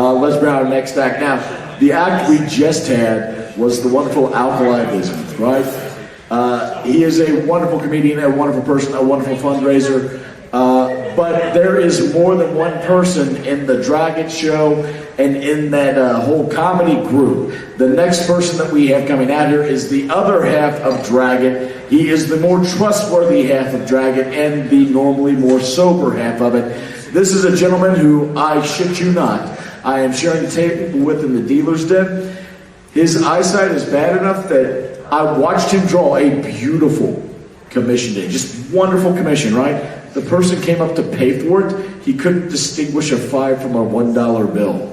Let's bring our next act. Now, the act we just had was the wonderful Alkali, right? He is a wonderful comedian, a wonderful person, a wonderful fundraiser. But there is more than one person in the Dragon show and in that whole comedy group. The next person that we have coming out here is the other half of Dragon. He is the more trustworthy half of Dragon and the normally more sober half of it. This is a gentleman who, I shit you not, I am sharing the table with in the dealer's den. His eyesight is bad enough that I watched him draw a beautiful commission day. Just wonderful commission, right? The person came up to pay for it. He couldn't distinguish a 5 from a $1 bill.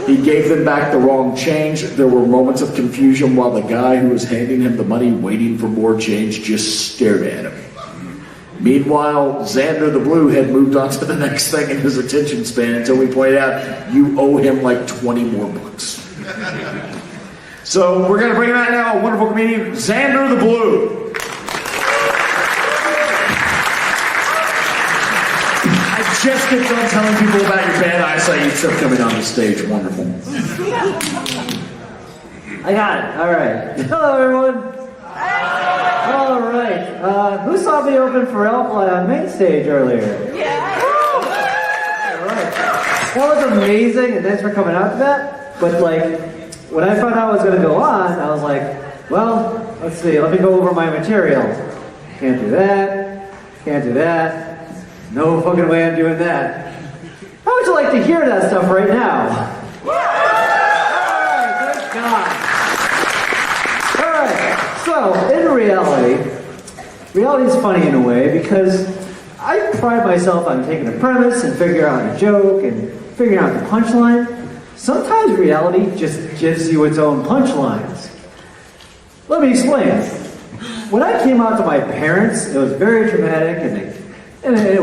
He gave them back the wrong change. There were moments of confusion while the guy who was handing him the money, waiting for more change, just stared at him. Meanwhile, Xander the Blue had moved on to the next thing in his attention span until we pointed out, you owe him like 20 more bucks. So we're going to bring out now a wonderful comedian, Xander the Blue. Just get done telling people about your bad eyesight. You start coming on the stage. Wonderful. I got it. All right. Hello, everyone. All right. Who saw me open for Alkali on main stage earlier? Yeah. All right. That was amazing, and thanks for coming out to that. But like, when I found out I was going to go on, I was like, well, let's see. Let me go over my material. Can't do that. Can't do that. No fucking way I'm doing that. How would you like to hear that stuff right now? Alright, thank God. Alright, so in reality is funny in a way because I pride myself on taking a premise and figuring out a joke and figuring out the punchline. Sometimes reality just gives you its own punchlines. Let me explain. When I came out to my parents, it was very dramatic and it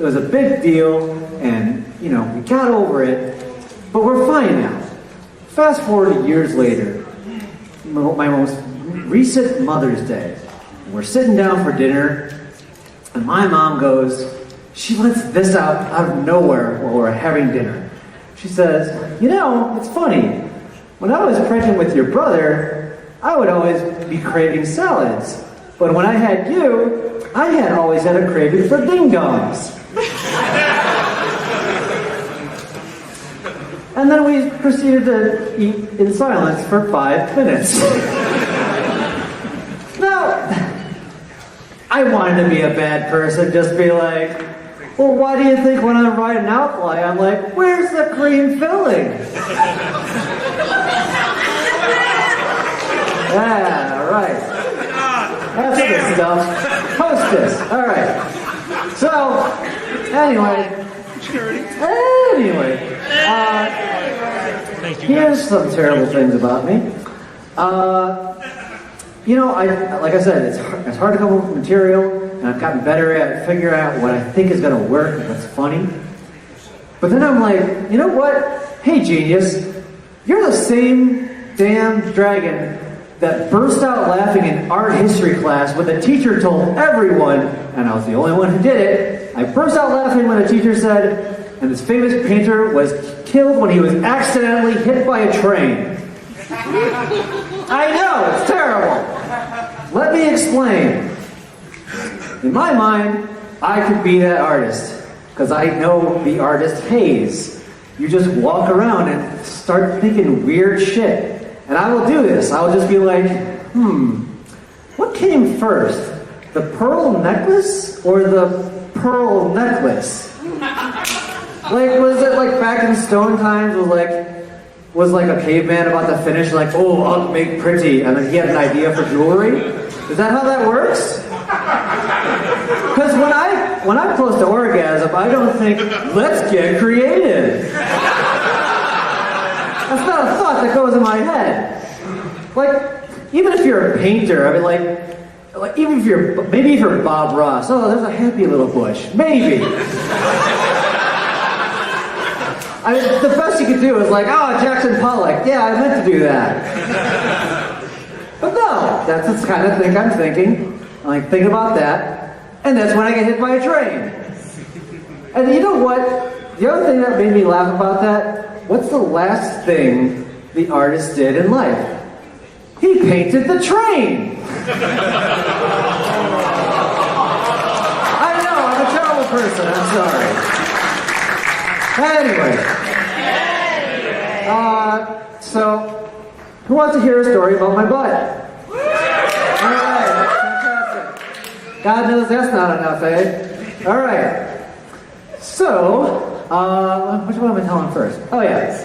was a big deal, and you know, we got over it, but we're fine now. Fast forward years later, my most recent Mother's Day, we're sitting down for dinner, and my mom goes, she lets this out of nowhere while we're having dinner. She says, you know, it's funny, when I was pregnant with your brother, I would always be craving salads, but when I had you, I had always had a craving for ding-dongs. And then we proceeded to eat in silence for 5 minutes. Now, I wanted to be a bad person, just be like, well, why do you think when I'm writing Alkali, I'm like, where's the cream filling? Yeah, right. That's the stuff. Hostess. All right. So, anyway, here's some terrible things about me. You know, like I said, it's hard to come up with material, and I've gotten better at figuring out what I think is going to work, what's funny. But then I'm like, you know what? Hey, genius, you're the same damn dragon that burst out laughing in art history class when the teacher told everyone, and I was the only one who did it, I burst out laughing when the teacher said, and this famous painter was killed when he was accidentally hit by a train. I know, it's terrible. Let me explain. In my mind, I could be that artist, because I know the artist Hayes. You just walk around and start thinking weird shit. And I will do this. I'll just be like, what came first? The pearl necklace or the pearl necklace? Like, was it like back in stone times was like a caveman about to finish like, oh, I'll make pretty, and then he had an idea for jewelry? Is that how that works? Because when I'm close to orgasm, I don't think, let's get creative. That's not a thought that goes in my head. Like, even if you're a painter, I mean, like even if maybe if you're Bob Ross, oh, there's a happy little bush, maybe. I mean, the best you could do is like, oh, Jackson Pollock, yeah, I meant to do that. But no, that's the kind of thing I'm thinking. I'm like, think about that, and that's when I get hit by a train. And you know what? the other thing that made me laugh about that, what's the last thing the artist did in life? He painted the train! I know, I'm a terrible person, I'm sorry. Anyway. So, who wants to hear a story about my butt? Alright, fantastic. God knows that's not enough, eh? Alright. So, which one am I telling first? Oh yeah.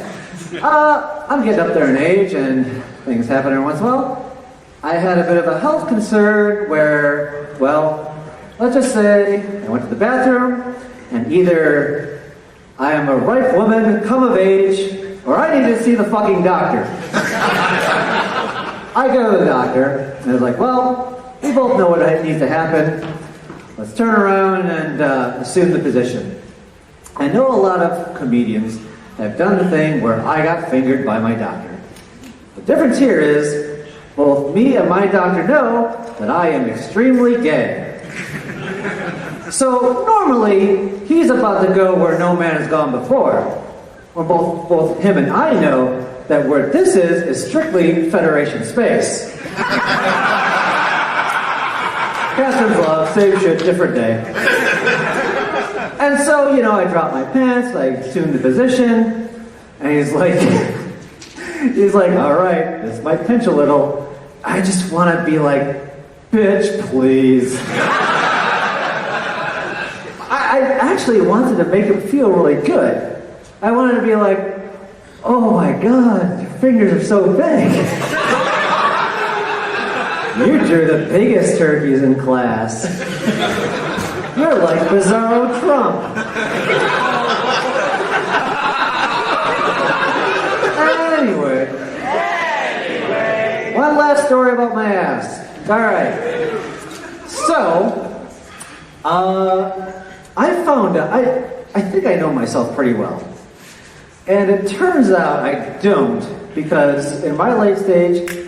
I'm getting up there in age and things happen every once in a while. I had a bit of a health concern where, well, let's just say I went to the bathroom and either I am a ripe woman, come of age, or I need to see the fucking doctor. I go to the doctor, and I was like, well, we both know what needs to happen. Let's turn around and assume the position. I know a lot of comedians have done the thing where I got fingered by my doctor. The difference here is, both me and my doctor know that I am extremely gay. So normally, he's about to go where no man has gone before. Well, both him and I know that where this is strictly Federation space. Catherine's love, same shit, different day. And so, I drop my pants, I assume the position, and he's like, all right, this might pinch a little. I just want to be like, bitch, please. I actually wanted to make him feel really good. I wanted to be like, oh my God, your fingers are so big. You drew the biggest turkeys in class. You're like Bizarro Trump. Anyway. One last story about my ass. Alright. So, I found out, I think I know myself pretty well. And it turns out I don't, because in my late stage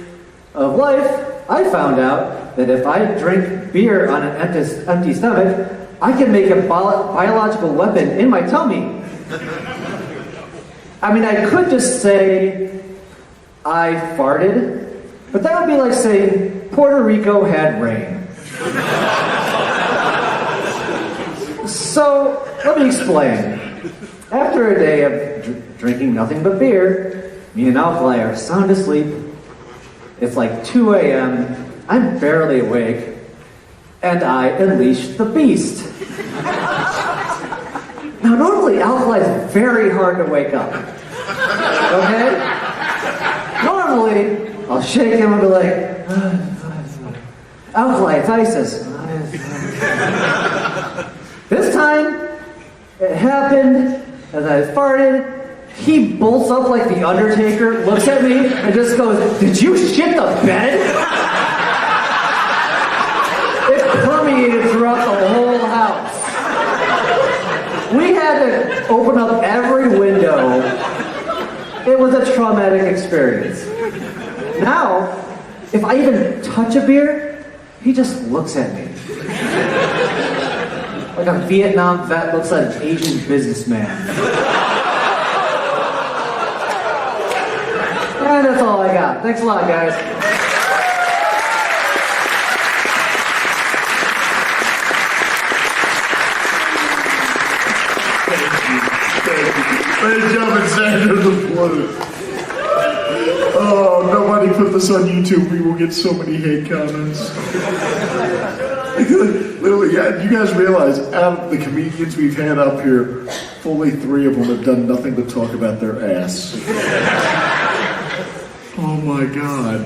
of life, I found out that if I drink beer on an empty stomach, I can make a biological weapon in my tummy. I mean, I could just say I farted, but that would be like saying Puerto Rico had rain. So, let me explain. After a day of drinking nothing but beer, me and Alkali are sound asleep. It's like 2 a.m. I'm barely awake, and I unleash the beast. Now, normally Alkali is very hard to wake up. Okay? Normally, I'll shake him and be like, Alkali, it's ISIS. This time, it happened as I farted. He bolts up like the Undertaker, looks at me, and just goes, "Did you shit the bed?" It permeated throughout the whole house. We had to open up every window. It was a traumatic experience. Now, if I even touch a beer, he just looks at me. Like a Vietnam vet looks at an Asian businessman. And that's all I got. Thanks a lot, guys. Ladies and gentlemen, Xander the Porter. Oh, nobody put this on YouTube. We will get so many hate comments. Literally, yeah, you guys realize out of the comedians we've had up here, fully 3 of them have done nothing but talk about their ass. Oh my God.